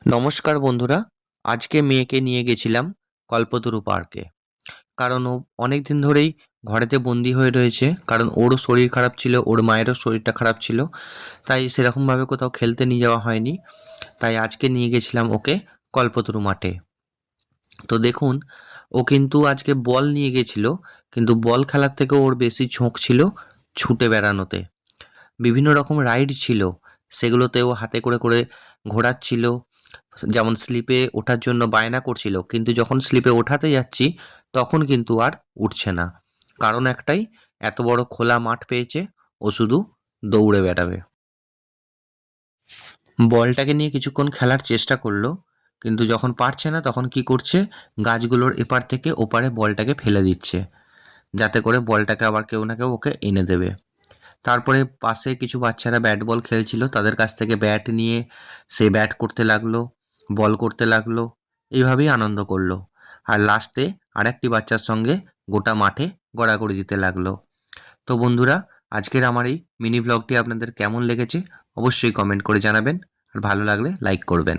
নমস্কার বন্ধুরা, আজকে মেয়েকে নিয়ে গেছিলাম কল্পতরু পার্কে। কারণ ও অনেক দিন ধরেই ঘরেতে বন্দি হয়ে রয়েছে। কারণ ওরও শরীর খারাপ ছিল, ওর মায়েরও শরীরটা খারাপ ছিল। তাই সেরকমভাবে কোথাও খেলতে নিয়ে যাওয়া হয়নি। তাই আজকে নিয়ে গেছিলাম ওকে কল্পতরু মাঠে। তো দেখুন, ও কিন্তু আজকে বল নিয়ে গেছিল, কিন্তু বল খেলার থেকে ওর বেশি ঝোঁক ছিল ছুটে বেড়ানোতে। বিভিন্ন রকম রাইড ছিল, সেগুলোতেও হাতে করে করে ঘোরাচ্ছিল। যেমন স্লিপে ওঠার জন্য বায়না করছিল, কিন্তু যখন স্লিপে ওঠাতে যাচ্ছি তখন কিন্তু আর উঠছে না। কারণ একটাই, এত বড় খোলা মাঠ পেয়েছে, ও শুধু দৌড়ে বেড়াবে। বলটাকে নিয়ে কিছুক্ষণ খেলার চেষ্টা করলো, কিন্তু যখন পারছে না তখন কি করছে, গাছগুলোর এপার থেকে ওপারে বলটাকে ফেলে দিচ্ছে, যাতে করে বলটাকে আবার কেউ না কেউ ওকে এনে দেবে। তারপরে পাশে কিছু বাচ্চারা ব্যাট বল খেলছিল, তাদের কাছ থেকে ব্যাট নিয়ে সে ব্যাট করতে লাগলো, বল করতে লাগলো। এইভাবেই আনন্দ করলো। আর লাস্টে আরেকটি বাচ্চার সঙ্গে গোটা মাঠে গড়াগড়ি দিতে লাগলো। তো বন্ধুরা, আজকের আমার এই মিনি ব্লগটি আপনাদের কেমন লেগেছে অবশ্যই কমেন্ট করে জানাবেন। আর ভালো লাগলে লাইক করবেন।